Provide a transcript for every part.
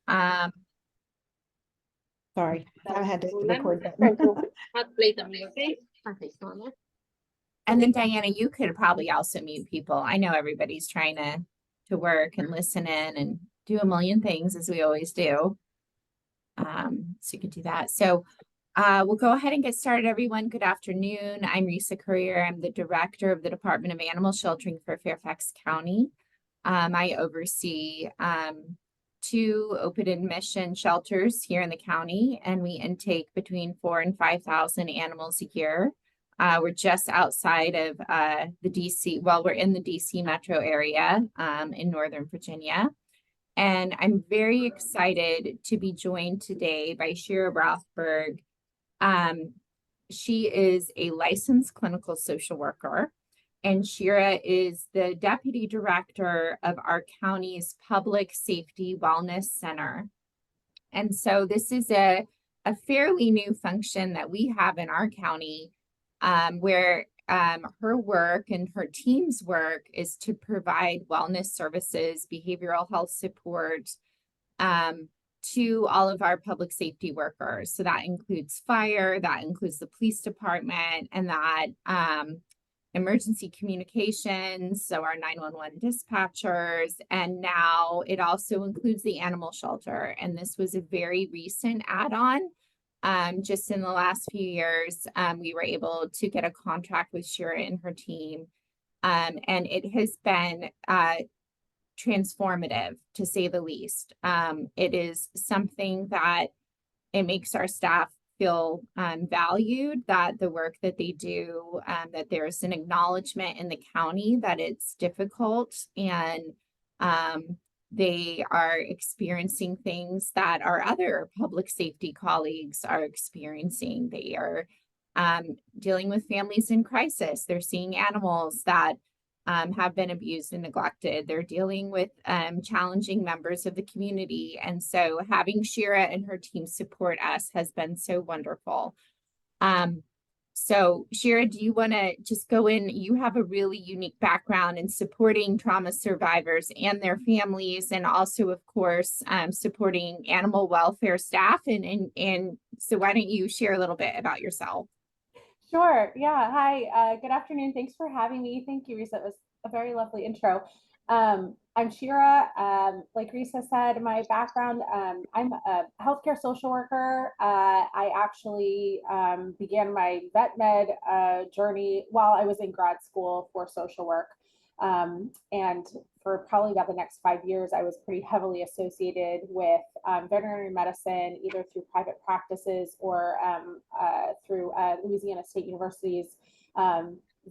Um, Sorry, I had to record that. play something, okay? Okay, so and then Diana, you could probably also mute people. I know everybody's trying to work and listen in and do a million things as we always do. So you could do that. So we'll go ahead and get started, everyone. Good afternoon. I'm Reasa Currier. I'm the director of the Department of Animal Sheltering for Fairfax County. I oversee 2 open admission shelters here in the county, and we intake between 4,000 and 5,000 animals a year. We're just outside of the DC, well, we're in the DC metro area in Northern Virginia. And I'm very excited to be joined today by Shira Rothberg. She is a licensed clinical social worker, and Shira is the deputy director of our county's Public Safety Wellness Center. And so this is a fairly new function that we have in our county, where her work and her team's work is to provide wellness services, behavioral health support to all of our public safety workers. So that includes fire, that includes the police department, and that emergency communications, so our 911 dispatchers, and now it also includes the animal shelter. And this was a very recent add-on. Just in the last few years, we were able to get a contract with Shira and her team. And it has been transformative, to say the least. It is something that it makes our staff feel valued, that the work that they do, that there's an acknowledgement in the county that it's difficult, and they are experiencing things that our other public safety colleagues are experiencing. They are dealing with families in crisis. They're seeing animals that have been abused and neglected. They're dealing with challenging members of the community. And so having Shira and her team support us has been so wonderful. So Shira, do you want to just go in? You have a really unique background in supporting trauma survivors and their families, and also, of course, supporting animal welfare staff. And so why don't you share a little bit about yourself? Sure. Yeah. Hi. Good afternoon. Thanks for having me. Thank you, Reasa. It was a very lovely intro. I'm Shira. Like Reasa said, my background, I'm a healthcare social worker. I actually began my vet med journey while I was in grad school for social work. And for probably about the next 5 years, I was pretty heavily associated with veterinary medicine, either through private practices or through Louisiana State University's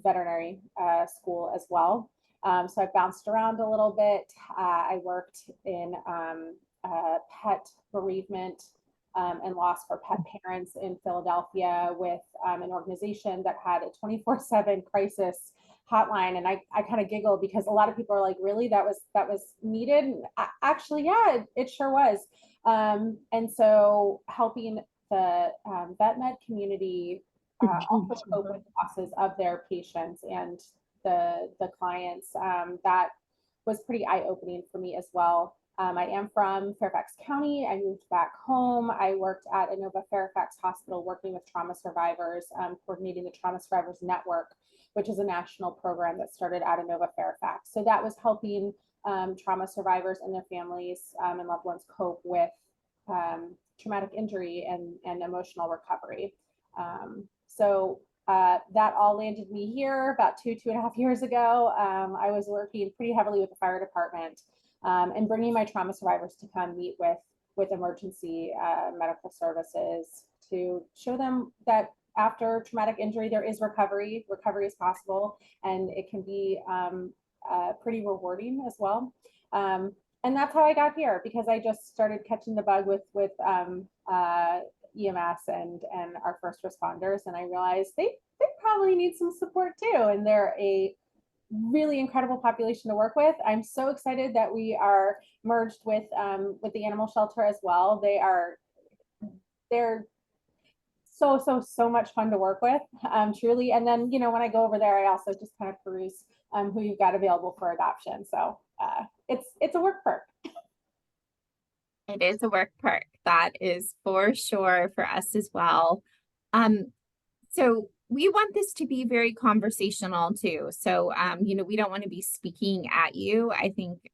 veterinary school as well. So I bounced around a little bit. I worked in pet bereavement and loss for pet parents in Philadelphia with an organization that had a 24/7 crisis hotline. And I kind of giggle because a lot of people are like, really, that was needed? And actually, yeah, it sure was. And so helping the vet med community also cope with losses of their patients and the clients, that was pretty eye-opening for me as well. I am from Fairfax County. I moved back home. I worked at Inova Fairfax Hospital working with trauma survivors, coordinating the Trauma Survivors Network, which is a national program that started at Inova Fairfax. So that was helping trauma survivors and their families and loved ones cope with traumatic injury and emotional recovery. So that all landed me here about 2.5 years ago. I was working pretty heavily with the fire department and bringing my trauma survivors to come meet with emergency medical services to show them that after traumatic injury, there is recovery. Recovery is possible, and it can be pretty rewarding as well. And that's how I got here, because I just started catching the bug with EMS and our first responders, and I realized they probably need some support too, and they're a really incredible population to work with. I'm so excited that we are merged with the animal shelter as well. They're so much fun to work with, truly. And then, you know, when I go over there, I also just kind of peruse who you've got available for adoption. So it's a work perk. It is a work perk. That is for sure for us as well. So we want this to be very conversational too. So, we don't want to be speaking at you. I think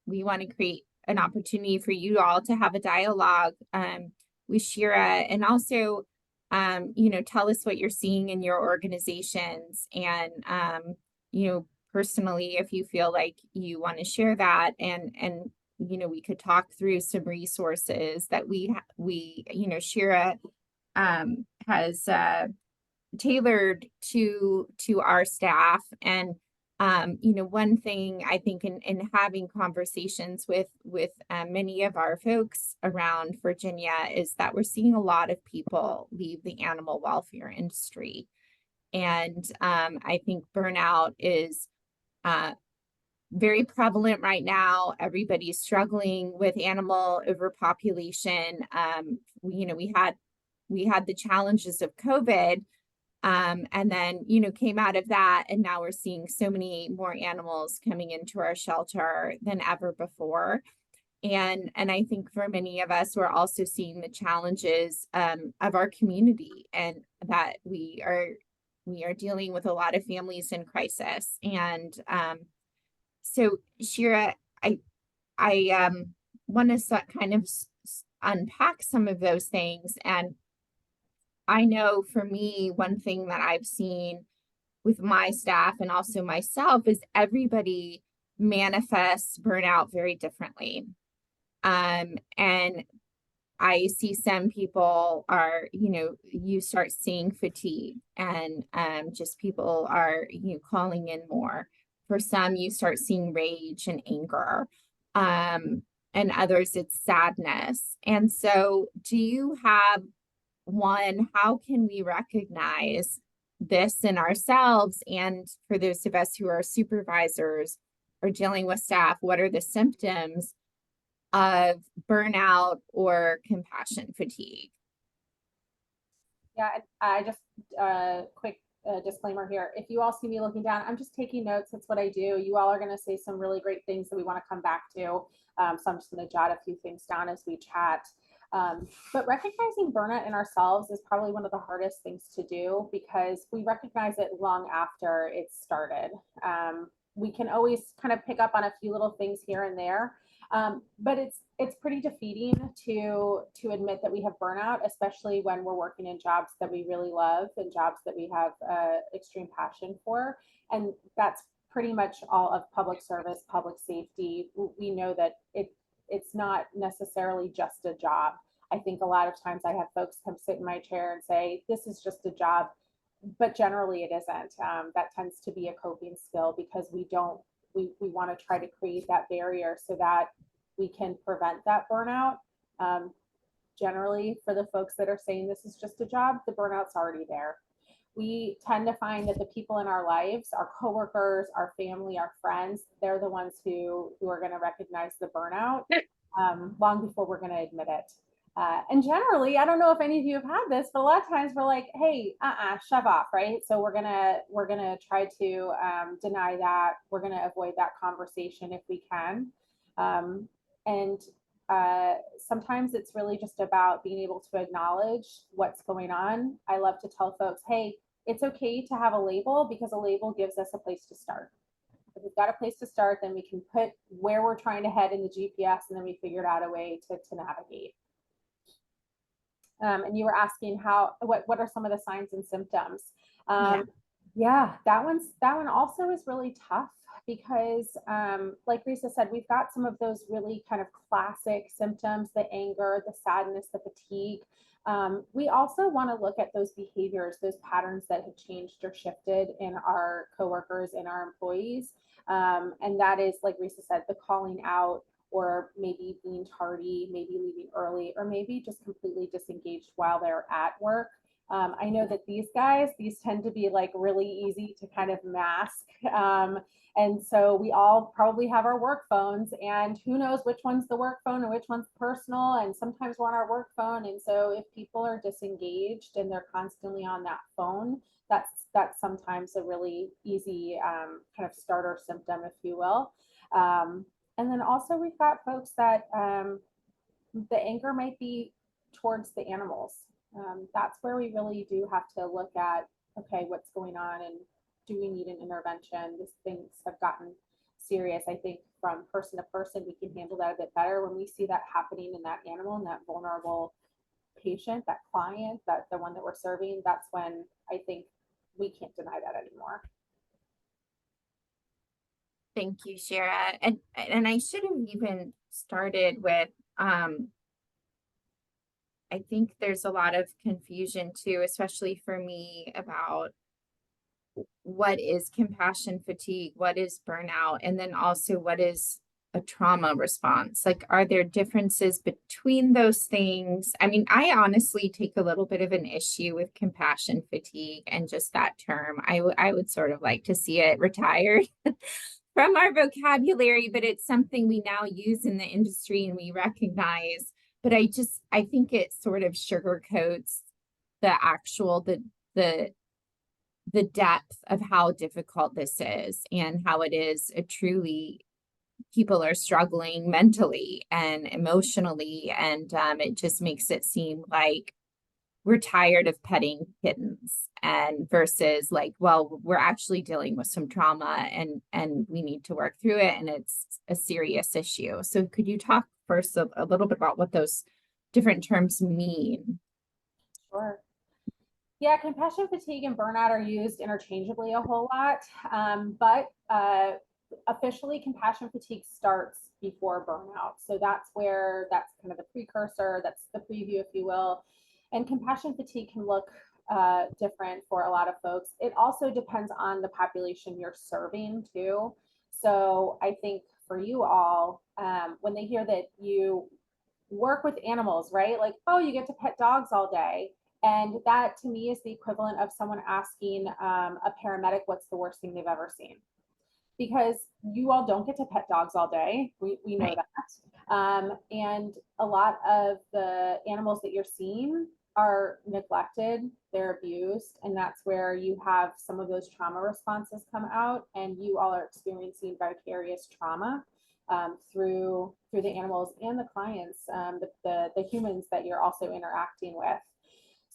we want to create an opportunity for you all to have a dialogue with Shira, and also, tell us what you're seeing in your organizations, and personally, if you feel like you want to share that, and we could talk through some resources that Shira has tailored to our staff. And one thing I think in having conversations with many of our folks around Virginia is that we're seeing a lot of people leave the animal welfare industry. And I think burnout is very prevalent right now. Everybody's struggling with animal overpopulation. We had the challenges of COVID, and then came out of that, and now we're seeing so many more animals coming into our shelter than ever before. And I think for many of us, we're also seeing the challenges of our community, and that we are dealing with a lot of families in crisis. And so Shira, I want to kind of unpack some of those things. And I know for me, one thing that I've seen with my staff and also myself is everybody manifests burnout very differently. And I see some people are, you start seeing fatigue, and just people are, calling in more. For some, you start seeing rage and anger. And others, it's sadness. And so do you have how can we recognize this in ourselves? And for those of us who are supervisors or dealing with staff, what are the symptoms of burnout or compassion fatigue? Yeah, I just quick disclaimer here. If you all see me looking down, I'm just taking notes. That's what I do. You all are going to say some really great things that we want to come back to. So I'm just going to jot a few things down as we chat. But recognizing burnout in ourselves is probably one of the hardest things to do, because we recognize it long after it started. We can always kind of pick up on a few little things here and there, but it's pretty defeating to admit that we have burnout, especially when we're working in jobs that we really love and jobs that we have extreme passion for. And that's pretty much all of public service, public safety. We know that it's not necessarily just a job. I think a lot of times I have folks come sit in my chair and say, this is just a job, but generally it isn't. That tends to be a coping skill, because we want to try to create that barrier so that we can prevent that burnout. Generally, for the folks that are saying this is just a job, the burnout's already there. We tend to find that the people in our lives, our coworkers, our family, our friends, they're the ones who are going to recognize the burnout long before we're going to admit it. And generally, I don't know if any of you have had this, but a lot of times we're like, hey, shove off, right? So we're gonna try to deny that. We're gonna avoid that conversation if we can. And sometimes it's really just about being able to acknowledge what's going on. I love to tell folks, hey, it's okay to have a label, because a label gives us a place to start. If we've got a place to start, then we can put where we're trying to head in the GPS, and then we figured out a way to navigate. And you were asking what are some of the signs and symptoms? Yeah, that one also is really tough, because like Reasa said, we've got some of those really kind of classic symptoms: the anger, the sadness, the fatigue. We also want to look at those behaviors, those patterns that have changed or shifted in our coworkers and our employees. And that is, like Reasa said, the calling out, or maybe being tardy, maybe leaving early, or maybe just completely disengaged while they're at work. I know that these tend to be like really easy to kind of mask. And so we all probably have our work phones, and who knows which one's the work phone and which one's personal. And sometimes we're on our work phone. And so if people are disengaged and they're constantly on that phone, that's sometimes a really easy kind of starter symptom, if you will. And then also we've got folks that the anger might be towards the animals. That's where we really do have to look at, okay, what's going on and do we need an intervention? These things have gotten serious. I think from person to person, we can handle that a bit better when we see that happening in that animal and that vulnerable patient, that client, that the one that we're serving. That's when I think we can't deny that anymore. Thank you, Shira. And I should have even started with, I think there's a lot of confusion too, especially for me, about what is compassion fatigue, what is burnout, and then also what is a trauma response. Like, are there differences between those things? I mean, I honestly take a little bit of an issue with compassion fatigue and just that term. I would sort of like to see it retired from our vocabulary, but it's something we now use in the industry and we recognize. But I think it sort of sugarcoats the actual, the depth of how difficult this is and how it is a truly, people are struggling mentally and emotionally. And it just makes it seem like we're tired of petting kittens, and versus like, well, we're actually dealing with some trauma and we need to work through it, and it's a serious issue. So could you talk first a little bit about what those different terms mean? Sure. Yeah, compassion fatigue and burnout are used interchangeably a whole lot, but officially compassion fatigue starts before burnout. So that's kind of the precursor, that's the preview, if you will. And compassion fatigue can look different for a lot of folks. It also depends on the population you're serving too. So I think for you all, when they hear that you work with animals, right? Like, oh, you get to pet dogs all day. And that to me is the equivalent of someone asking a paramedic what's the worst thing they've ever seen. Because you all don't get to pet dogs all day. We know Right. that. And a lot of the animals that you're seeing are neglected, they're abused, and that's where you have some of those trauma responses come out, and you all are experiencing vicarious trauma through the animals and the clients, the humans that you're also interacting with.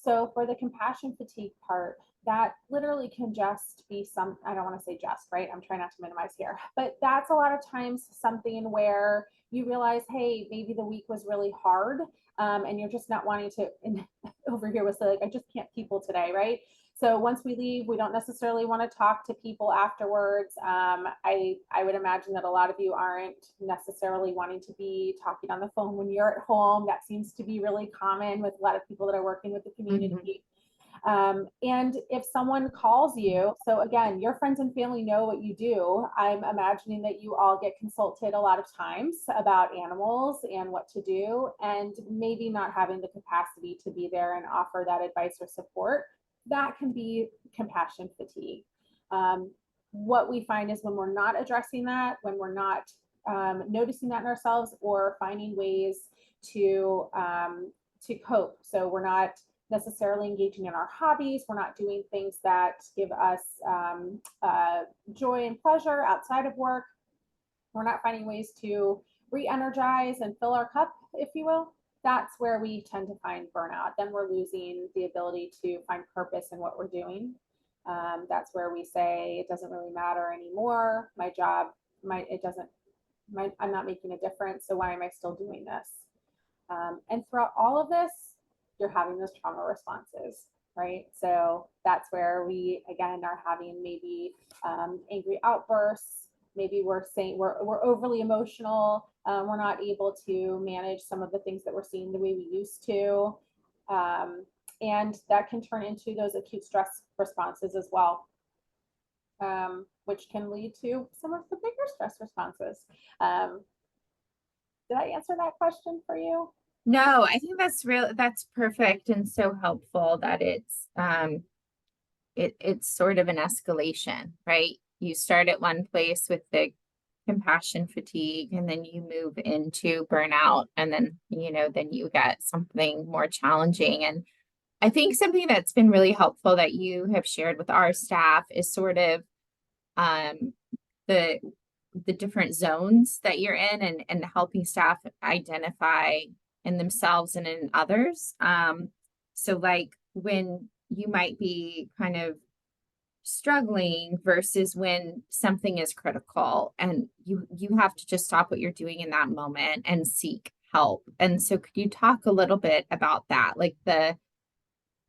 So for the compassion fatigue part, that literally can just be I don't want to say just, right? I'm trying not to minimize here, but that's a lot of times something where you realize, hey, maybe the week was really hard, and you're just not wanting to, and over here was like, I just can't people today, right? So once we leave, we don't necessarily want to talk to people afterwards. I would imagine that a lot of you aren't necessarily wanting to be talking on the phone when you're at home. That seems to be really common with a lot of people that are working with the community. And if someone calls you, so again, your friends and family know what you do. I'm imagining that you all get consulted a lot of times about animals and what to do, and maybe not having the capacity to be there and offer that advice or support. That can be compassion fatigue. What we find is when we're not addressing that, when we're not noticing that in ourselves or finding ways to cope. So we're not necessarily engaging in our hobbies. We're not doing things that give us joy and pleasure outside of work. We're not finding ways to re-energize and fill our cup, if you will. That's where we tend to find burnout. Then we're losing the ability to find purpose in what we're doing. That's where we say it doesn't really matter anymore. My job, I'm not making a difference. So why am I still doing this? And throughout all of this, you're having those trauma responses, right? So that's where we, again, are having maybe angry outbursts. Maybe we're saying we're overly emotional. We're not able to manage some of the things that we're seeing the way we used to. And that can turn into those acute stress responses as well, which can lead to some of the bigger stress responses. Did I answer that question for you? No, I think that's perfect and so helpful that it's sort of an escalation, right? You start at one place with the compassion fatigue, and then you move into burnout, and then you get something more challenging. And I think something that's been really helpful that you have shared with our staff is sort of the different zones that you're in, and helping staff identify in themselves and in others. So like when you might be kind of struggling versus when something is critical and you have to just stop what you're doing in that moment and seek help. And so could you talk a little bit about that, like the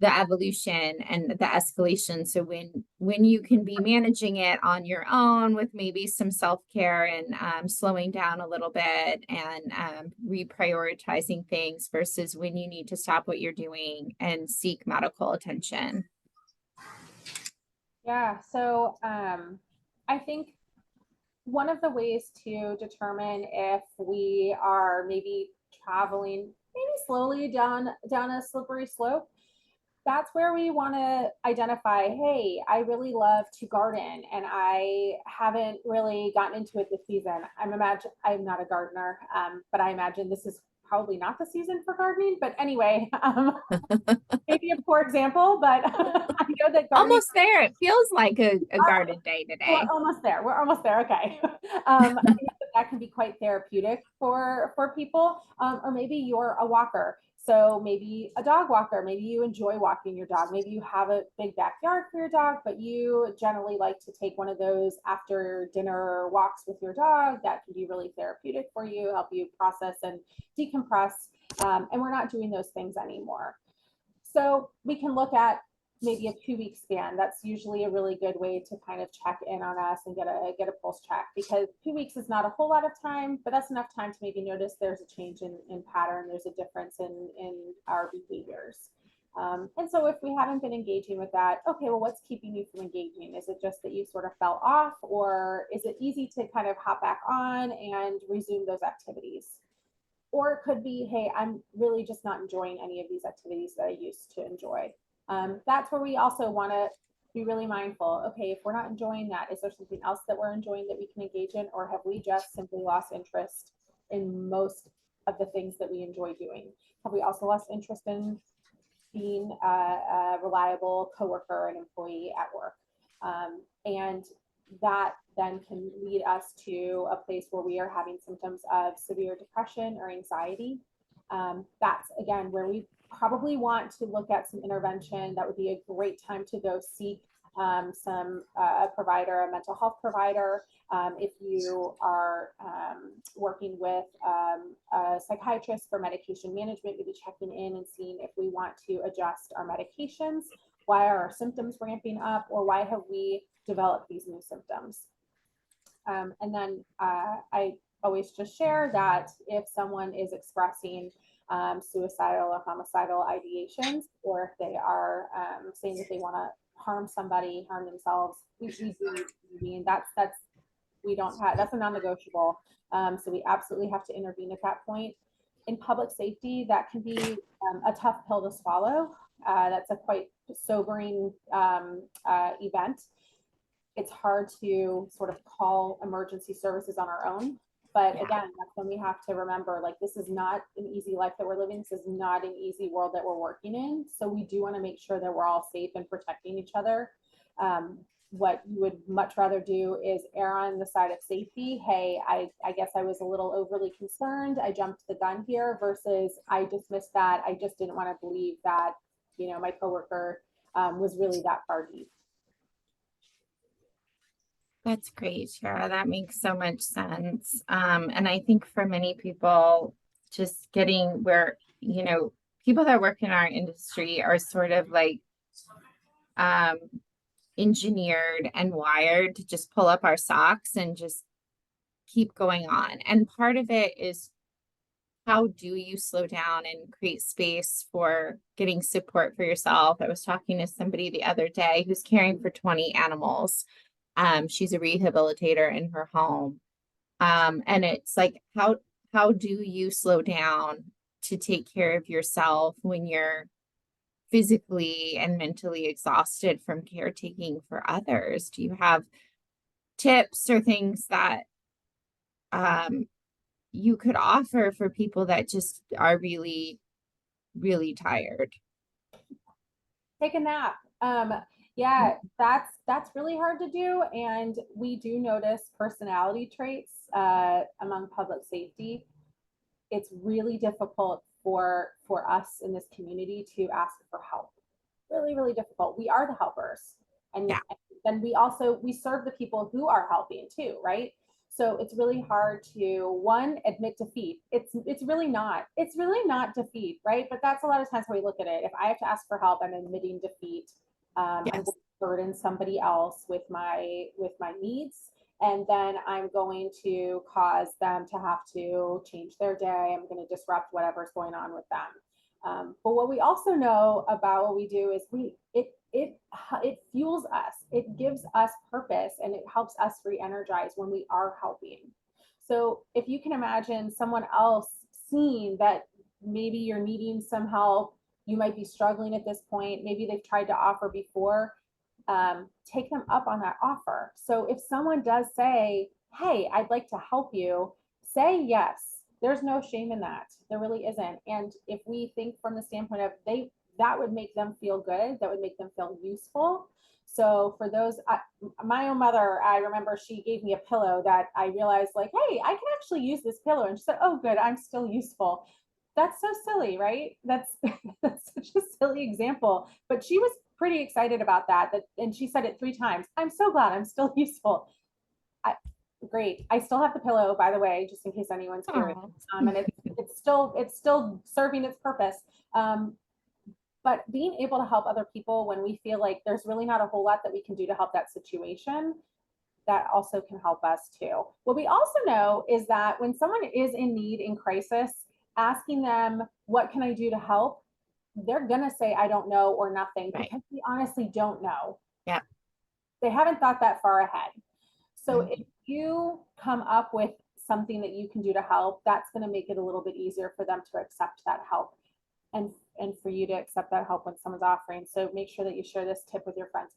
evolution and the escalation? So when you can be managing it on your own with maybe some self-care and slowing down a little bit and reprioritizing things versus when you need to stop what you're doing and seek medical attention. Yeah, so I think one of the ways to determine if we are maybe traveling maybe slowly down a slippery slope, that's where we want to identify, hey, I really love to garden and I haven't really gotten into it this season. I'm not a gardener, but I imagine this is probably not the season for gardening. But anyway, maybe a poor example, but I know that gardening, Almost there. It feels like a garden day today. we're almost there. We're almost there. Okay. I think that can be quite therapeutic for people, or maybe you're a walker. So maybe a dog walker, maybe you enjoy walking your dog. Maybe you have a big backyard for your dog, but you generally like to take one of those after dinner walks with your dog. That can be really therapeutic for you, help you process and decompress. And we're not doing those things anymore. So we can look at maybe a 2-week span. That's usually a really good way to kind of check in on us and get a pulse check, because 2 weeks is not a whole lot of time, but that's enough time to maybe notice there's a change in pattern. There's a difference in our behaviors. And so if we haven't been engaging with that, okay, well, what's keeping you from engaging? Is it just that you sort of fell off, or is it easy to kind of hop back on and resume those activities? Or it could be, hey, I'm really just not enjoying any of these activities that I used to enjoy. That's where we also want to be really mindful. Okay, if we're not enjoying that, is there something else that we're enjoying that we can engage in? Or have we just simply lost interest in most of the things that we enjoy doing? Have we also lost interest in being a reliable coworker and employee at work? And that then can lead us to a place where we are having symptoms of severe depression or anxiety. That's again where we probably want to look at some intervention. That would be a great time to go seek some provider, a mental health provider. If you are working with a psychiatrist for medication management, maybe checking in and seeing if we want to adjust our medications. Why are our symptoms ramping up, or why have we developed these new symptoms? And then I always just share that if someone is expressing suicidal or homicidal ideations, or if they are saying that they want to harm somebody, harm themselves, we do mean that's we don't have, that's a non-negotiable. So we absolutely have to intervene at that point. In public safety, that can be a tough pill to swallow. That's a quite sobering event. It's hard to sort of call emergency services on our own. But again, that's when we have to remember, like, this is not an easy life that we're living. This is not an easy world that we're working in. So we do want to make sure that we're all safe and protecting each other. What you would much rather do is err on the side of safety. Hey, I guess I was a little overly concerned. I jumped the gun here, versus I dismissed that. I just didn't want to believe that, you know, my coworker was really that far deep. That's great, Shira. That makes so much sense. And I think for many people, just getting where, you know, people that work in our industry are sort of like engineered and wired to just pull up our socks and just keep going on. And part of it is, how do you slow down and create space for getting support for yourself? I was talking to somebody the other day who's caring for 20 animals. She's a rehabilitator in her home. And it's like, how do you slow down to take care of yourself when you're physically and mentally exhausted from caretaking for others? Do you have tips or things that you could offer for people that just are really, really tired? Take a nap. Yeah, that's really hard to do. And we do notice personality traits among public safety. It's really difficult for us in this community to ask for help. Really, really difficult. We are the helpers. And Yeah. then we serve the people who are helping too, right? So it's really hard to admit defeat. It's really not defeat, right? But that's a lot of times how we look at it. If I have to ask for help, I'm admitting defeat. I'm Yes. going to burden somebody else with my needs, and then I'm going to cause them to have to change their day. I'm going to disrupt whatever's going on with them. But what we also know about what we do is it fuels us. It gives us purpose, and it helps us re-energize when we are helping. So if you can imagine someone else seeing that maybe you're needing some help, you might be struggling at this point, maybe they've tried to offer before, take them up on that offer. So if someone does say, hey, I'd like to help you, say yes. There's no shame in that. There really isn't. And if we think from the standpoint of that would make them feel good, that would make them feel useful. So for those, my own mother, I remember she gave me a pillow that I realized like, hey, I can actually use this pillow. And she said, oh, good, I'm still useful. That's so silly, right? That's such a silly example. But she was pretty excited about that. And she said it 3 times. I'm so glad I'm still useful. Great. I still have the pillow, by the way, just in case anyone's curious. And it's still serving its purpose. But being able to help other people when we feel like there's really not a whole lot that we can do to help that situation, that also can help us too. What we also know is that when someone is in need, in crisis, asking them, what can I do to help? They're going to say, I don't know, or nothing, Right. because we honestly don't know. Yeah. They haven't thought that far ahead. So if you come up with something that you can do to help, that's going to make it a little bit easier for them to accept that help, and for you to accept that help when someone's offering. So make sure that you share this tip with your friends.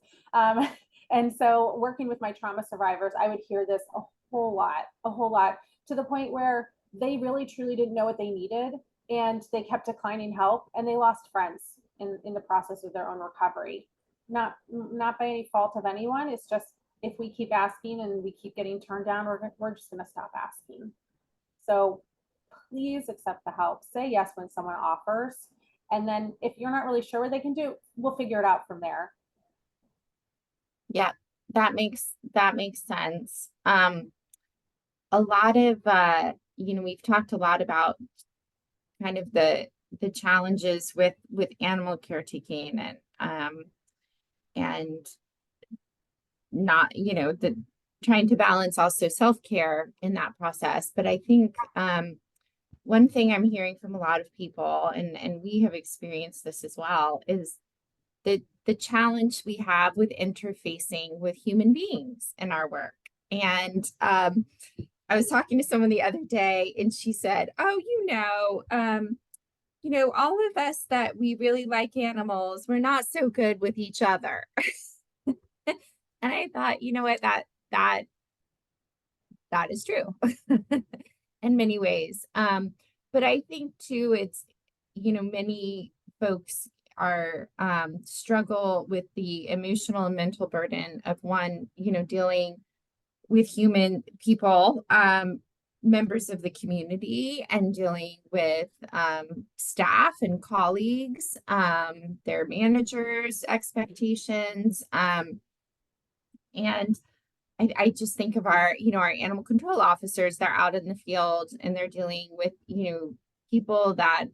And so working with my trauma survivors, I would hear this a whole lot, to the point where they really truly didn't know what they needed, and they kept declining help, and they lost friends in the process of their own recovery. Not by any fault of anyone. It's just, if we keep asking and we keep getting turned down, we're just going to stop asking. So please accept the help. Say yes when someone offers. And then if you're not really sure what they can do, we'll figure it out from there. Yeah, that makes sense. A lot of, we've talked a lot about kind of the challenges with animal caretaking, and not, trying to balance also self-care in that process. But I think, one thing I'm hearing from a lot of people, and we have experienced this as well, is the challenge we have with interfacing with human beings in our work. And I was talking to someone the other day, and she said, oh, all of us that we really like animals, we're not so good with each other. And I thought, you know what, that is true in many ways. But I think too, it's, many folks are struggle with the emotional and mental burden of dealing with human people, members of the community, and dealing with staff and colleagues, their managers' expectations. And I just think of our animal control officers. They're out in the field and they're dealing with, people that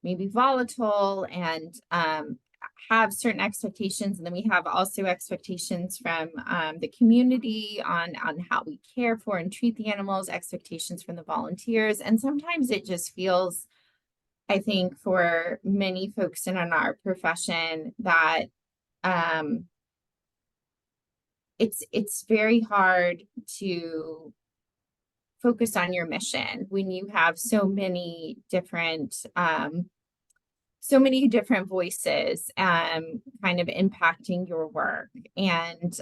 may be volatile and have certain expectations. And then we have also expectations from the community on how we care for and treat the animals, expectations from the volunteers. And sometimes it just feels, I think, for many folks in our profession, that it's very hard to focus on your mission when you have so many different voices kind of impacting your work. And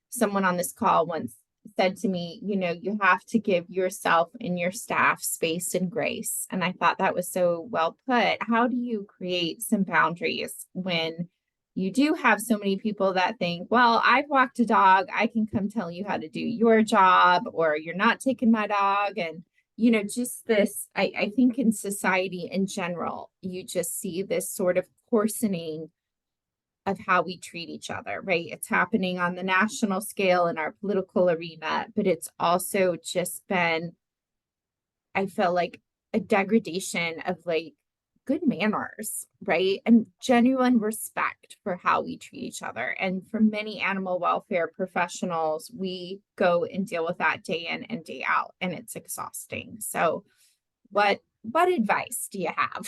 someone on this call once said to me, you have to give yourself and your staff space and grace. And I thought that was so well put. How do you create some boundaries when you do have so many people that think, well, I've walked a dog, I can come tell you how to do your job, or you're not taking my dog and just this, I think in society in general, you just see this sort of coarsening of how we treat each other, right? It's happening on the national scale in our political arena, but it's also just been, I feel like, a degradation of like good manners, right? And genuine respect for how we treat each other. And for many animal welfare professionals, we go and deal with that day in and day out, and it's exhausting. So what advice do you have?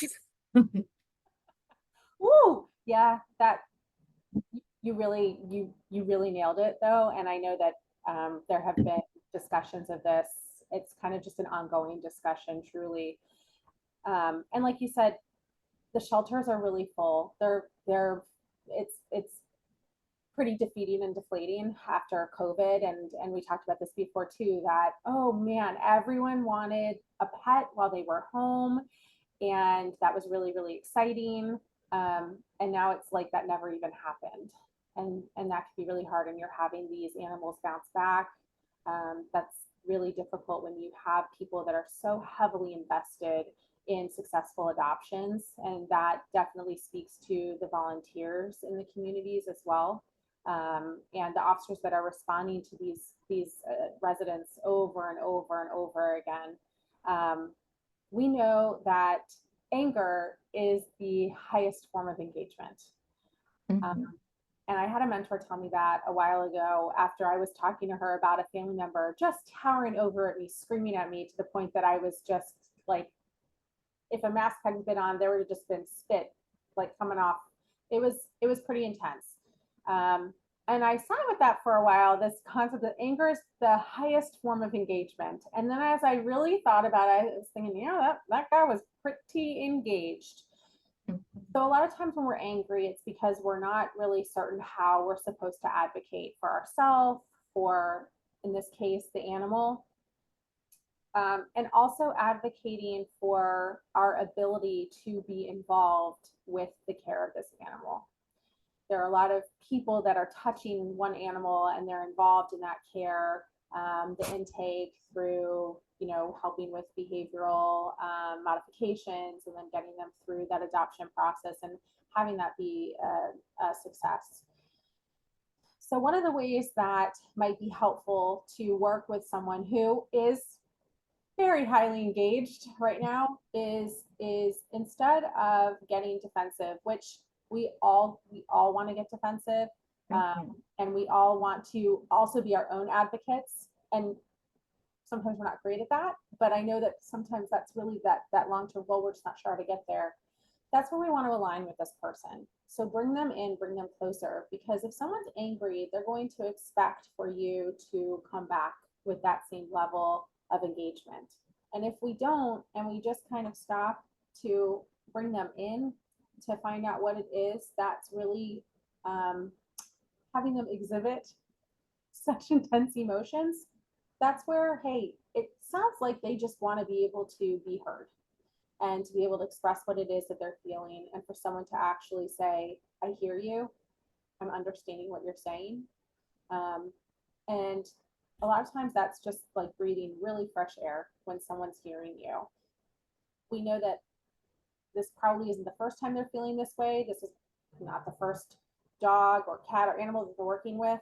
Woo! Yeah, that you really nailed it though. And I know that there have been discussions of this. It's kind of just an ongoing discussion, truly. And like you said, the shelters are really full. It's pretty defeating and deflating after COVID. And we talked about this before too, that, oh man, everyone wanted a pet while they were home. And that was really, really exciting. And now it's like that never even happened. And that can be really hard. And you're having these animals bounce back. That's really difficult when you have people that are so heavily invested in successful adoptions. And that definitely speaks to the volunteers in the communities as well. And the officers that are responding to these residents over and over and over again. We know that anger is the highest form of engagement. And I had a mentor tell me that a while ago after I was talking to her about a family member just towering over at me, screaming at me to the point that I was just like, if a mask hadn't been on, there would have just been spit like coming off. It was pretty intense. And I sat with that for a while, this concept that anger is the highest form of engagement. And then as I really thought about it, I was thinking, that guy was pretty engaged. So a lot of times when we're angry, it's because we're not really certain how we're supposed to advocate for ourselves, for, in this case, the animal. And also advocating for our ability to be involved with the care of this animal. There are a lot of people that are touching one animal and they're involved in that care, the intake through, helping with behavioral modifications and then getting them through that adoption process and having that be a success. So one of the ways that might be helpful to work with someone who is very highly engaged right now is instead of getting defensive, which we all want to get defensive, and we all want to also be our own advocates, and sometimes we're not great at that, but I know that sometimes that's really that long-term goal. We're just not sure how to get there. That's where we want to align with this person. So bring them in, bring them closer, because if someone's angry, they're going to expect for you to come back with that same level of engagement. And if we don't, and we just kind of stop to bring them in to find out what it is that's really having them exhibit such intense emotions, that's where, hey, it sounds like they just want to be able to be heard and to be able to express what it is that they're feeling, and for someone to actually say, I hear you, I'm understanding what you're saying. And a lot of times that's just like breathing really fresh air when someone's hearing you. We know that this probably isn't the first time they're feeling this way. This is not the first dog or cat or animal that they're working with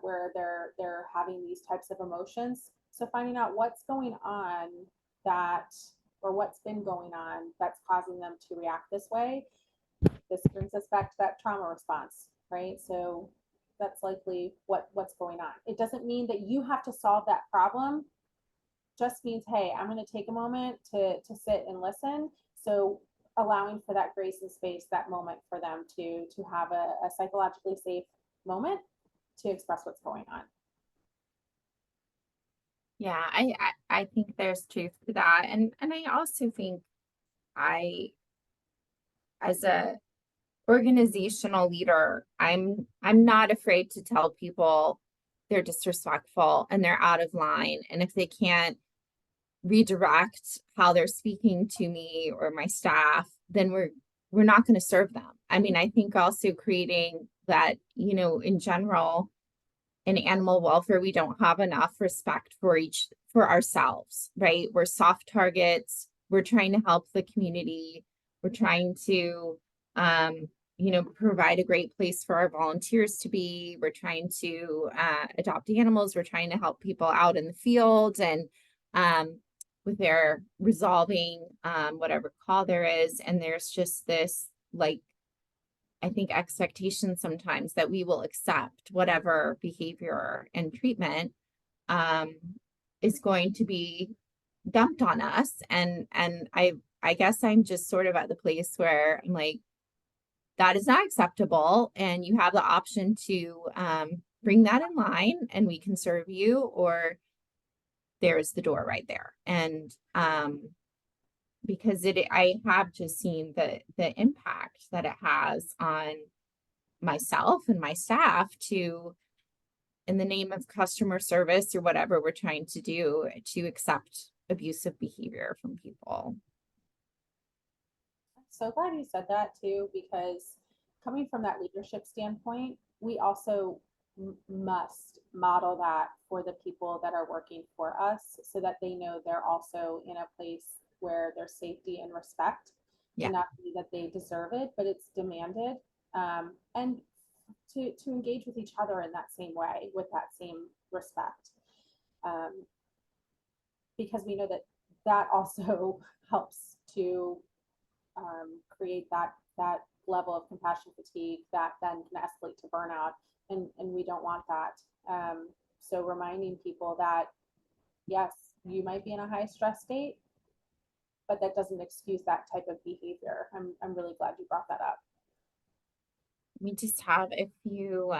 where they're having these types of emotions. So finding out what's going on or what's been going on that's causing them to react this way. This brings us back to that trauma response, right? So that's likely what's going on. It doesn't mean that you have to solve that problem. Just means, hey, I'm going to take a moment to sit and listen. So allowing for that grace and space, that moment for them to have a psychologically safe moment to express what's going on. Yeah, I think there's truth to that. And I also think as a organizational leader, I'm not afraid to tell people they're disrespectful and they're out of line. And if they can't redirect how they're speaking to me or my staff, then we're not going to serve them. I mean, I think also creating that, in general, in animal welfare, we don't have enough respect for for ourselves, right? We're soft targets. We're trying to help the community. We're trying to, provide a great place for our volunteers to be. We're trying to adopt animals. We're trying to help people out in the field and with their resolving whatever call there is. And there's just this, like, I think expectation sometimes that we will accept whatever behavior and treatment is going to be dumped on us. And I guess I'm just sort of at the place where I'm like, that is not acceptable. And you have the option to bring that in line and we can serve you, or there's the door right there. And because I have just seen the impact that it has on myself and my staff to, in the name of customer service or whatever we're trying to do, to accept abusive behavior from people. So glad you said that too, because coming from that leadership standpoint, we also must model that for the people that are working for us so that they know they're also in a place where there's safety and respect. Yeah. Not only that they deserve it, but it's demanded. And to engage with each other in that same way, with that same respect. Because we know that that also helps to create that level of compassion fatigue that then can escalate to burnout, and we don't want that. So reminding people that yes, you might be in a high stress state, but that doesn't excuse that type of behavior. I'm really glad you brought that up. We just have a few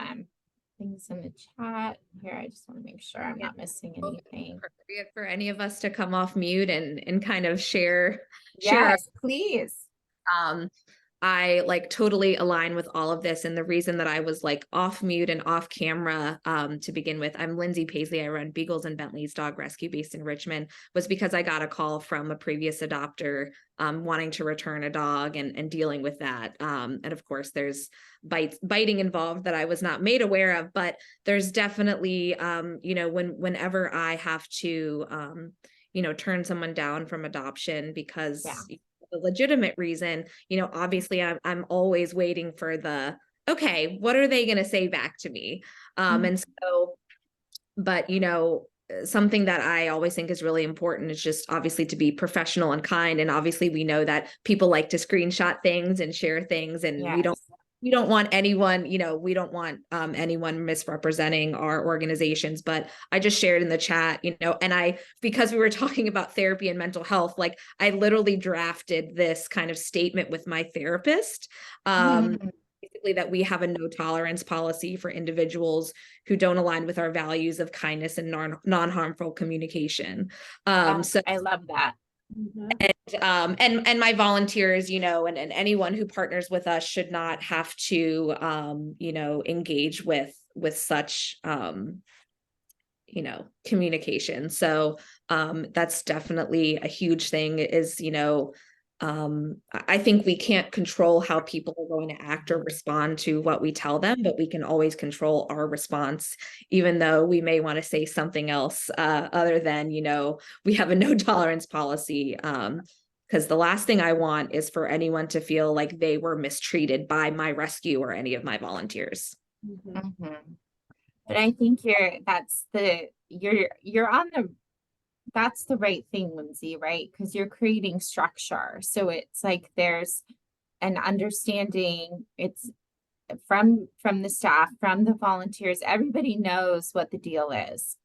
things in the chat here. I just want to make sure I'm not missing anything. Appropriate for any of us to come off mute and kind of share. Yes, please. I like totally align with all of this. And the reason that I was like off mute and off camera to begin with, I'm Lindsay Paisley. I run Beagles and Bentley's Dog Rescue based in Richmond, was because I got a call from a previous adopter wanting to return a dog and dealing with that. And of course, there's biting involved that I was not made aware of, but there's definitely, whenever I have to, turn someone down from adoption because the legitimate reason, obviously I'm always waiting for the, okay, what are they going to say back to me? And so, but, something that I always think is really important is just obviously to be professional and kind. And obviously we know that people like to screenshot things and share things, and we don't want anyone, we don't want anyone misrepresenting our organizations. But I just shared in the chat, and because we were talking about therapy and mental health, like I literally drafted this kind of statement with my therapist, basically that we have a no tolerance policy for individuals who don't align with our values of kindness and non-harmful communication. So I love that. And my volunteers, and anyone who partners with us should not have to, engage with such, communication. So that's definitely a huge thing is, I think we can't control how people are going to act or respond to what we tell them, but we can always control our response, even though we may want to say something else other than, we have a no tolerance policy. Because the last thing I want is for anyone to feel like they were mistreated by my rescue or any of my volunteers. But I think that's the right thing, Lindsay, right? Because you're creating structure. So it's like there's an understanding, it's from the staff, from the volunteers, everybody knows what the deal is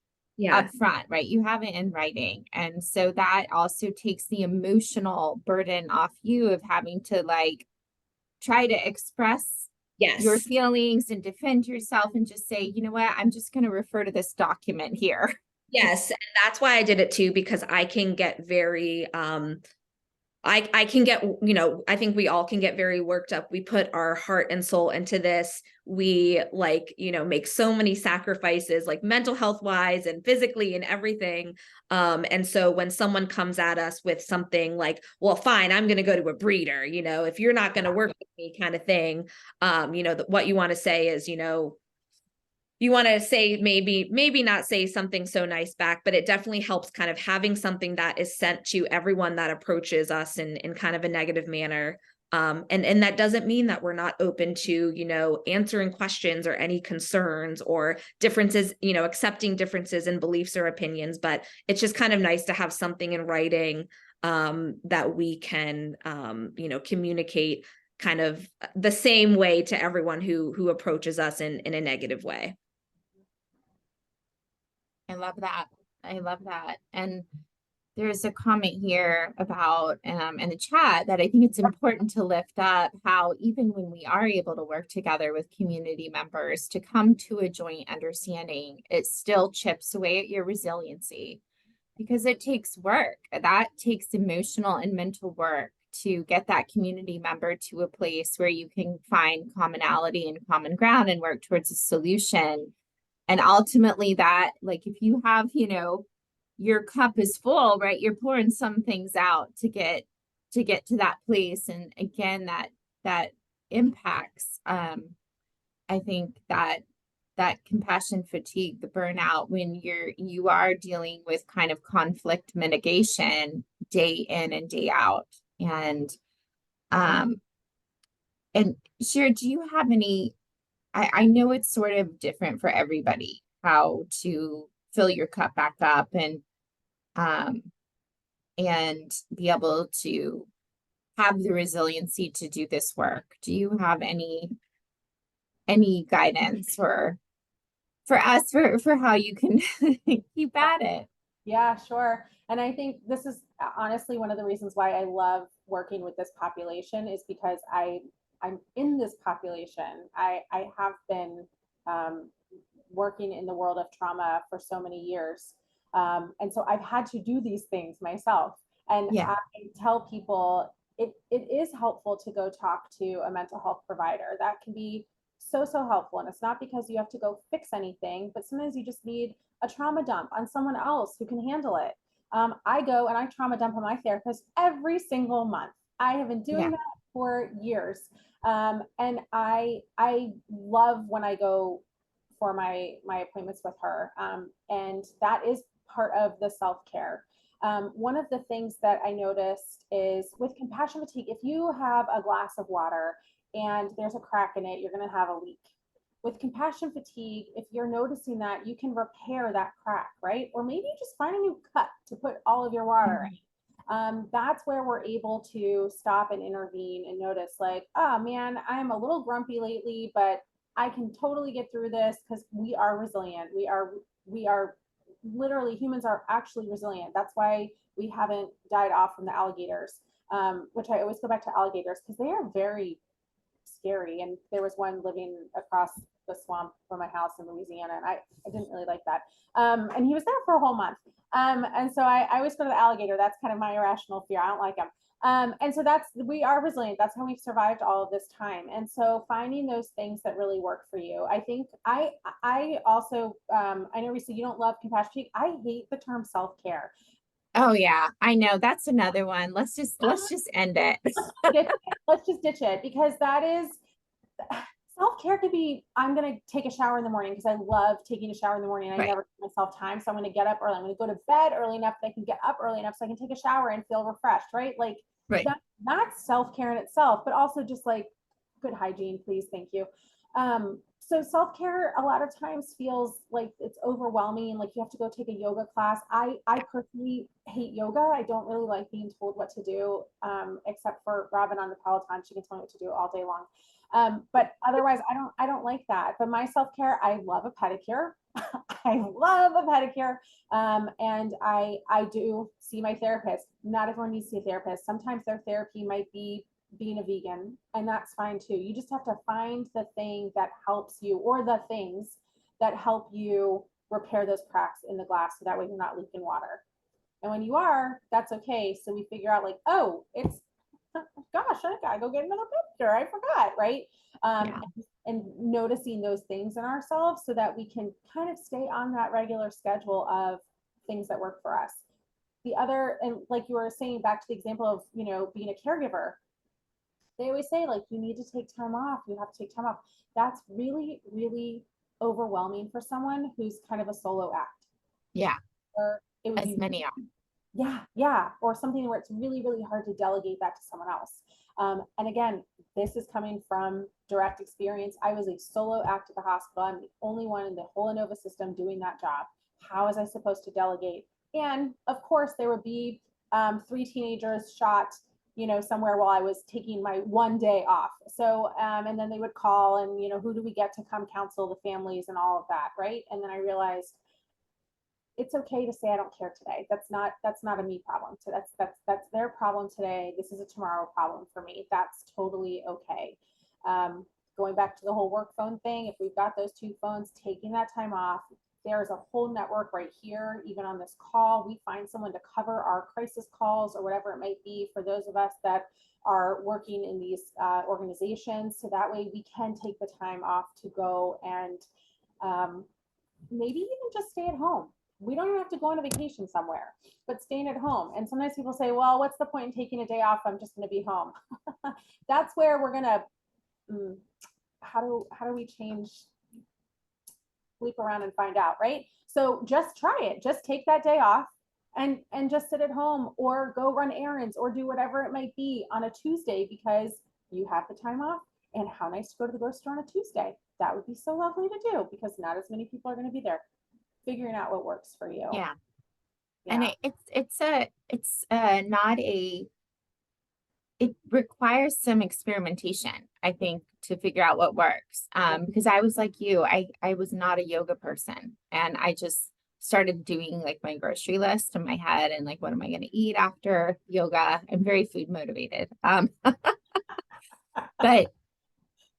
up front, right? You have it in writing. And so that also takes the emotional burden off you of having to like try to express your feelings and defend yourself and just say, you know what, I'm just going to refer to this document here. Yes. And that's why I did it too, because I can get very, I can get, I think we all can get very worked up. We put our heart and soul into this. We make so many sacrifices, like mental health wise and physically and everything. And so when someone comes at us with something like, well, fine, I'm going to go to a breeder, if you're not going to work with me kind of thing, what you want to say is, you want to say maybe not say something so nice back, but it definitely helps kind of having something that is sent to everyone that approaches us in kind of a negative manner. And that doesn't mean that we're not open to, you know, answering questions or any concerns or differences, you know, accepting differences in beliefs or opinions, but it's just kind of nice to have something in writing that we can, you know, communicate kind of the same way to everyone who approaches us in a negative way. I love that. I love that. And there's a comment here about in the chat that I think it's important to lift up how even when we are able to work together with community members to come to a joint understanding, it still chips away at your resiliency because it takes work. That takes emotional and mental work to get that community member to a place where you can find commonality and common ground and work towards a solution. And ultimately that, like, if you have, you know, your cup is full, right? You're pouring some things out to get to that place. And again, that impacts, I think that compassion fatigue, the burnout, when you are dealing with kind of conflict mitigation day in and day out. And Shira, do you have any, I know it's sort of different for everybody how to fill your cup back up and be able to have the resiliency to do this work. Do you have any guidance for us for how you can keep at it? Yeah, sure. And I think this is honestly one of the reasons why I love working with this population is because I'm in this population. I have been working in the world of trauma for so many years. And so I've had to do these things myself. And Yeah. I tell people it is helpful to go talk to a mental health provider. That can be so helpful. And it's not because you have to go fix anything, but sometimes you just need a trauma dump on someone else who can handle it. I go and I trauma dump on my therapist every single month. I have been doing that for years. And I love when I go for my appointments with her. And that is part of the self-care. One of the things that I noticed is with compassion fatigue, if you have a glass of water and there's a crack in it, you're going to have a leak. With compassion fatigue, if you're noticing that, you can repair that crack, right? Or maybe just find a new cup to put all of your water in. That's where we're able to stop and intervene and notice like, oh man, I'm a little grumpy lately, but I can totally get through this because we are resilient. We are literally, humans are actually resilient. That's why we haven't died off from the alligators, which I always go back to alligators because they are very scary. And there was one living across the swamp from my house in Louisiana, and I didn't really like that. And he was there for a whole month. And so I always go to the alligator. That's kind of my irrational fear. I don't like him. And so we are resilient. That's how we've survived all of this time. And so finding those things that really work for you. I think I also, I know, Reasa, you don't love compassion fatigue. I hate the term self-care. Oh yeah, I know. That's another one. Let's just end it. Let's just ditch it because that is, self-care could be, I'm going to take a shower in the morning because I love taking a shower in the morning. I never give myself time. So I'm going to get up early. I'm going to go to bed early enough that I can get up early enough so I can take a shower and feel refreshed, right? Like that's self-care in itself, but also just like good hygiene, please. Thank you. So self-care a lot of times feels like it's overwhelming. Like you have to go take a yoga class. I personally hate yoga. I don't really like being told what to do, except for Robin on the Peloton. She can tell me what to do all day long. But otherwise, I don't like that. But my self-care, I love a pedicure. I love a pedicure. And I do see my therapist. Not everyone needs to see a therapist. Sometimes their therapy might be being a vegan, and that's fine too. You just have to find the thing that helps you, or the things that help you repair those cracks in the glass so that way you're not leaking water. And when you are, that's okay. So we figure out like, oh, it's, gosh, I gotta go get another picture. I forgot, right? And noticing those things in ourselves so that we can kind of stay on that regular schedule of things that work for us. The other, and like you were saying, back to the example of, you know, being a caregiver, they always say like, you need to take time off. You have to take time off. That's really, really overwhelming for someone who's kind of a solo act. Yeah, Or it would as be many are. yeah, or something where it's really, really hard to delegate that to someone else. And again, this is coming from direct experience. I was a solo act at the hospital. I'm the only one in the whole Inova system doing that job. How was I supposed to delegate? And of course, there would be 3 teenagers shot, somewhere while I was taking my one day off. So, and then they would call and, who do we get to come counsel the families and all of that, right? And then I realized, it's okay to say I don't care today. That's not a me problem. So that's their problem today. This is a tomorrow problem for me. That's totally okay. Going back to the whole work phone thing, if we've got those 2 phones, taking that time off, there's a whole network right here. Even on this call, we find someone to cover our crisis calls or whatever it might be for those of us that are working in these organizations. So that way we can take the time off to go and maybe even just stay at home. We don't even have to go on a vacation somewhere, but staying at home. And sometimes people say, well, what's the point in taking a day off? I'm just going to be home. That's where we're going to, how do we change, leap around and find out, right? So just try it. Just take that day off and just sit at home or go run errands or do whatever it might be on a Tuesday because you have the time off. And how nice to go to the grocery store on a Tuesday. That would be so lovely to do because not as many people are going to be there. Figuring out what works for you. Yeah. And it requires some experimentation, I think, to figure out what works. Because I was like you, I was not a yoga person, and I just started doing like my grocery list in my head and like, what am I going to eat after yoga? I'm very food motivated. But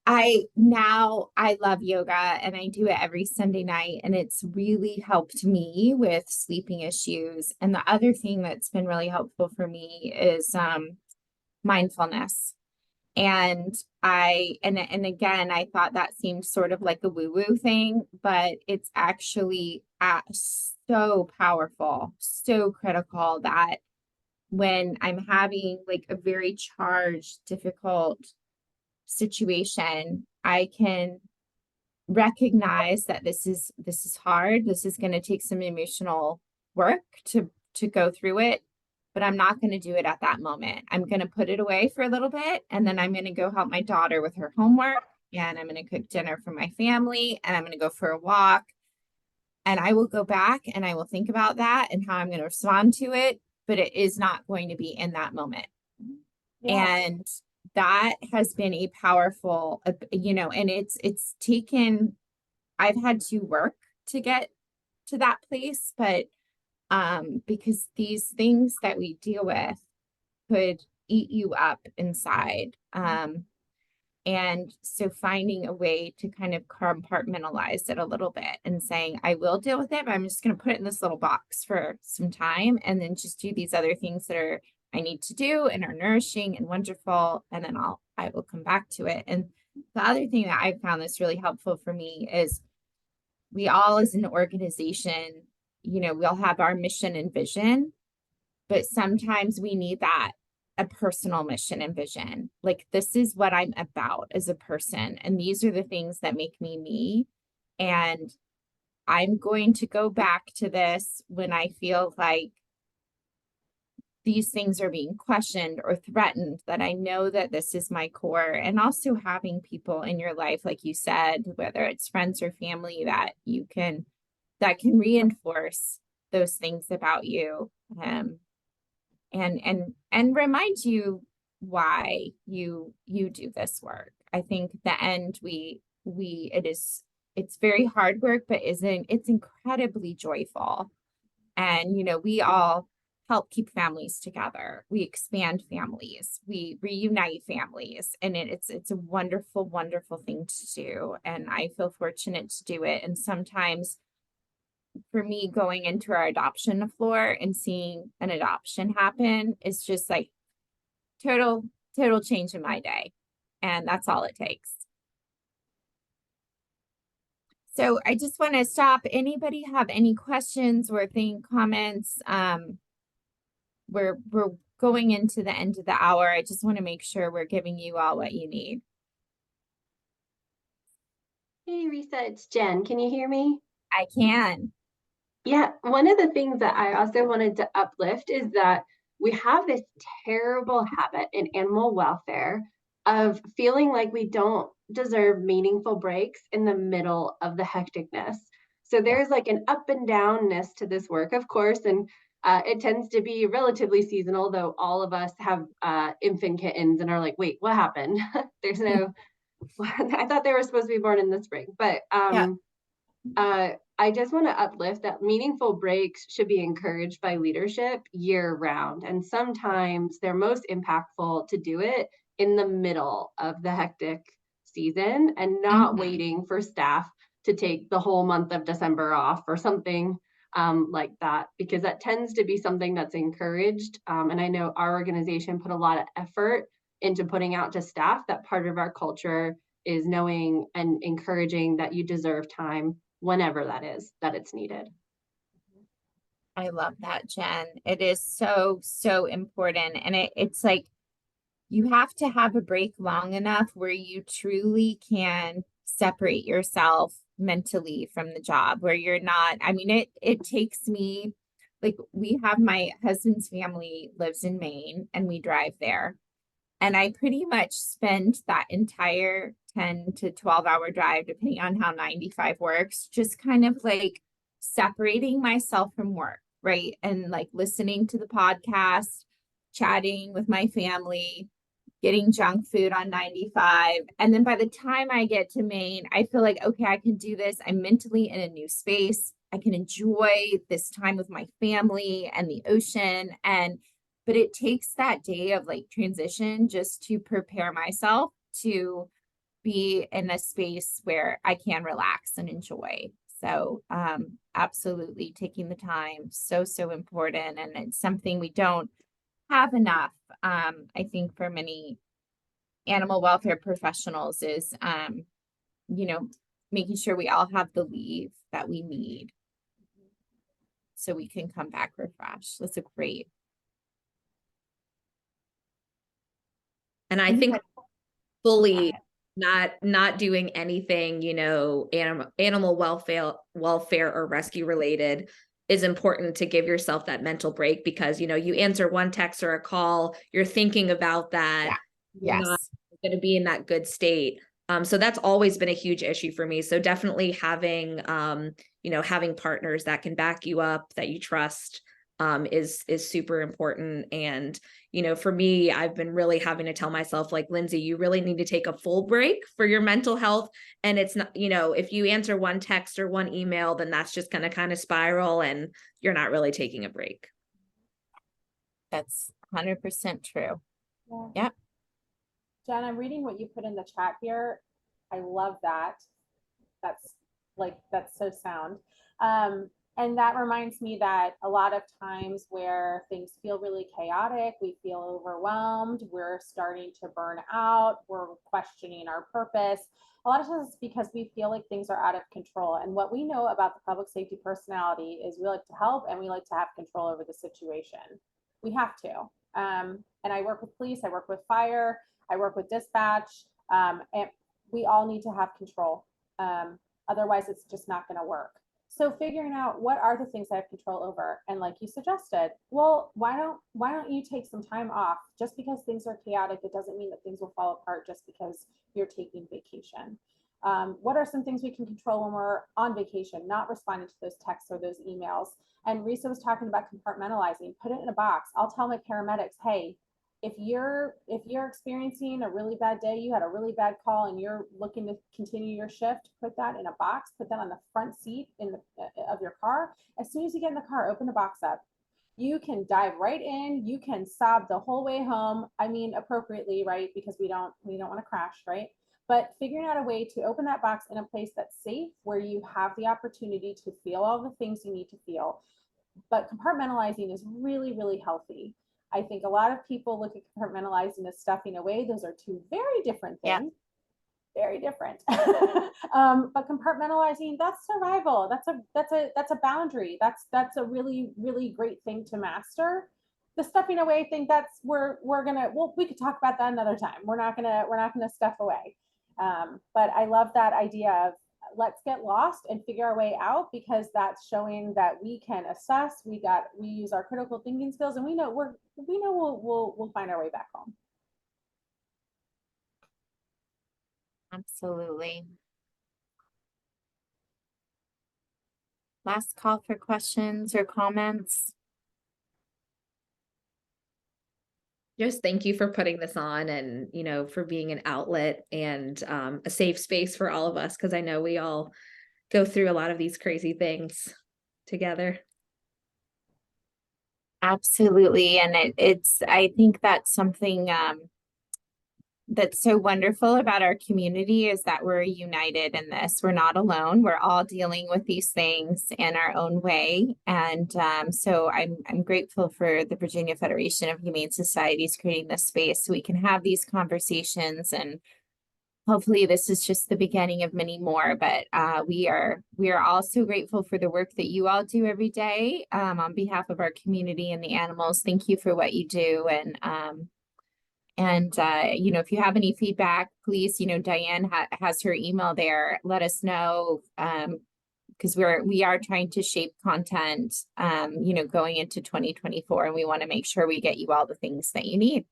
I love yoga and I do it every Sunday night, and it's really helped me with sleeping issues. And the other thing that's been really helpful for me is mindfulness. And again, I thought that seemed sort of like a woo-woo thing, but it's actually so powerful, so critical that when I'm having like a very charged, difficult situation, I can recognize that this is hard. This is going to take some emotional work to go through it, but I'm not going to do it at that moment. I'm going to put it away for a little bit, and then I'm going to go help my daughter with her homework, and I'm going to cook dinner for my family, and I'm going to go for a walk, and I will go back and I will think about that and how I'm going to respond to it, but it is not going to be in that moment. Yeah. And that has been a powerful, and it's taken, I've had to work to get to that place, but because these things that we deal with could eat you up inside. And so finding a way to kind of compartmentalize it a little bit and saying, I will deal with it, but I'm just going to put it in this little box for some time and then just do these other things that I need to do and are nourishing and wonderful. And then I will come back to it. And the other thing that I found that's really helpful for me is we all as an organization, we'll have our mission and vision, but sometimes we need a personal mission and vision. Like, this is what I'm about as a person, and these are the things that make me me. And I'm going to go back to this when I feel like these things are being questioned or threatened, that I know that this is my core. And also having people in your life, like you said, whether it's friends or family, that can reinforce those things about you. And remind you why you do this work. I think the end it's very hard work, but it's incredibly joyful. And we all help keep families together. We expand families, we reunite families, and it's a wonderful, wonderful thing to do. And I feel fortunate to do it. And sometimes for me, going into our adoption floor and seeing an adoption happen is just like total change in my day. And that's all it takes. So I just want to stop. Anybody have any questions or comments? We're going into the end of the hour. I just want to make sure we're giving you all what you need. Hey, Risa, it's Jen. Can you hear me? I can. Yeah, one of the things that I also wanted to uplift is that we have this terrible habit in animal welfare of feeling like we don't deserve meaningful breaks in the middle of the hecticness. So Yeah. there's like an up and downness to this work, of course, and it tends to be relatively seasonal, though all of us have infant kittens and are like, wait, what happened? There's no, I thought they were supposed to be born in the spring, but Yeah. I just want to uplift that meaningful breaks should be encouraged by leadership year round. And sometimes they're most impactful to do it in the middle of the hectic season and not waiting for staff to take the whole month of December off or something like that, because that tends to be something that's encouraged. And I know our organization put a lot of effort into putting out to staff that part of our culture is knowing and encouraging that you deserve time whenever that is, that it's needed. I love that, Jen. It is so, so important. And it's like you have to have a break long enough where you truly can separate yourself mentally from the job, where you're not, I mean, it takes me, like, we have my husband's family lives in Maine and we drive there. And I pretty much spend that entire 10 to 12-hour drive, depending on how 95 works, just kind of like separating myself from work, right? And like listening to the podcast, chatting with my family, getting junk food on 95. And then by the time I get to Maine, I feel like, okay, I can do this. I'm mentally in a new space. I can enjoy this time with my family and the ocean. But it takes that day of like transition just to prepare myself to be in a space where I can relax and enjoy. So absolutely taking the time, so, so important. And it's something we don't have enough. I think for many animal welfare professionals is, making sure we all have the leave that we need so we can come back refreshed. That's a great. And I think fully not doing anything, animal welfare or rescue related is important to give yourself that mental break, because you answer one text or a call, you're thinking about that. Yeah. You're not Yes. going to be in that good state. So that's always been a huge issue for me. So definitely having partners that can back you up, that you trust, is super important. And for me, I've been really having to tell myself, like, Lindsay, you really need to take a full break for your mental health. And it's not, if you answer one text or one email, then that's just going to kind of spiral and you're not really taking a break. That's 100% true. Yeah. Yep. Jen, I'm reading what you put in the chat here. I love that. That's so sound. And that reminds me that a lot of times where things feel really chaotic, we feel overwhelmed, we're starting to burn out, we're questioning our purpose. A lot of times it's because we feel like things are out of control. And what we know about the public safety personality is we like to help and we like to have control over the situation. We have to. And I work with police, I work with fire, I work with dispatch, and we all need to have control. Otherwise, it's just not going to work. So figuring out what are the things I have control over, and like you suggested, well, why don't you take some time off? Just because things are chaotic, it doesn't mean that things will fall apart just because you're taking vacation. What are some things we can control when we're on vacation, not responding to those texts or those emails? And Reasa was talking about compartmentalizing. Put it in a box. I'll tell my paramedics, hey, if you're experiencing a really bad day, you had a really bad call and you're looking to continue your shift, put that in a box, put that on the front seat of your car. As soon as you get in the car, open the box up. You can dive right in. You can sob the whole way home. I mean, appropriately, right? Because we don't want to crash, right? But figuring out a way to open that box in a place that's safe, where you have the opportunity to feel all the things you need to feel. But compartmentalizing is really, really healthy. I think a lot of people look at compartmentalizing as stuffing away. Those are two very different things. Yeah. Very different. But compartmentalizing, that's survival. That's a boundary. That's a really, really great thing to master. The stuffing away thing, that's we could talk about that another time. We're not gonna stuff away. But I love that idea let's get lost and figure our way out, because that's showing that we can assess, we use our critical thinking skills, and we know we'll find our way back home. Absolutely. Last call for questions or comments. Just thank you for putting this on, and, you know, for being an outlet and a safe space for all of us, because I know we all go through a lot of these crazy things together. Absolutely. And I think that's something that's so wonderful about our community, is that we're united in this. We're not alone. We're all dealing with these things in our own way. And so I'm grateful for the Virginia Federation of Humane Societies creating this space so we can have these conversations, and hopefully this is just the beginning of many more. But we are all so grateful for the work that you all do every day on behalf of our community and the animals. Thank you for what you do. And you know, if you have any feedback, please, you know, Diane has her email there. Let us know, because we are trying to shape content, you know, going into 2024, and we want to make sure we get you all the things that you need.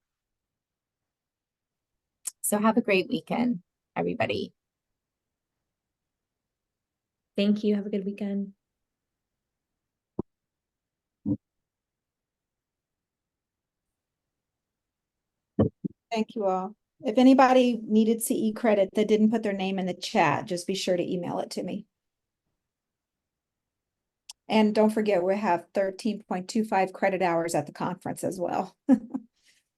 So have a great weekend, everybody. Thank you. Have a good weekend. Thank you all. If anybody needed CE credit that didn't put their name in the chat, just be sure to email it to me. And don't forget, we have 13.25 credit hours at the conference as well.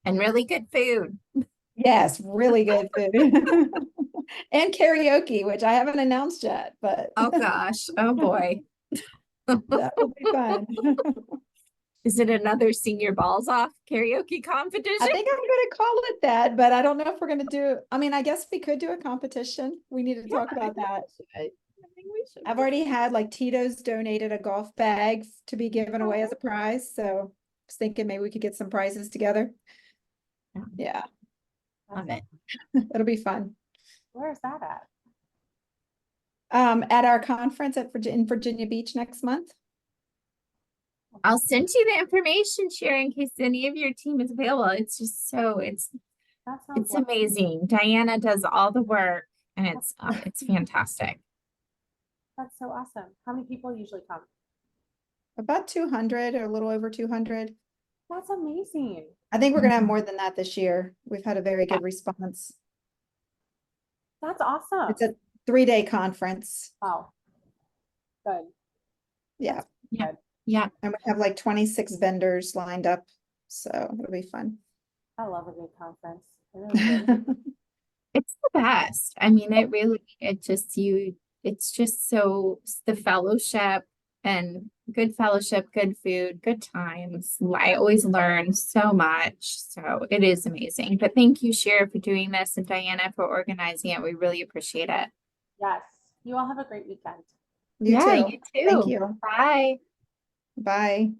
And really good food. Yes, really good food. And karaoke, which I haven't announced yet, but Oh gosh, oh boy. that will be fun. Is it another senior balls off karaoke competition? I think I'm going to call it that, but I don't know if we're going to do, I mean, I guess we could do a competition. We need to talk about that. I think we should. I've already had, like, Tito's donated a golf bag to be given away as a prize. So I was thinking maybe we could get some prizes together. Yeah, Love it. it'll be fun. Where is that at? At our conference in Virginia Beach next month. I'll send you the information, Shira, in case any of your team is available. It's just That sounds it's amazing. Diana does all the work, and it's fantastic. That's so awesome. How many people usually come? About 200 or a little over 200. That's amazing. I think we're going to have more than that this year. We've had a very good response. That's awesome. It's a 3-day conference. Oh, good. Yeah. Yeah. Yeah. And we have like 26 vendors lined up. So it'll be fun. I love a good conference. I really do. It's the best. I mean, it's just so the fellowship and good fellowship, good food, good times. I always learn so much. So it is amazing. But thank you, Shira, for doing this, and Diana for organizing it. We really appreciate it. Yes. You all have a great weekend. You too. You too. Thank you. Bye. Bye.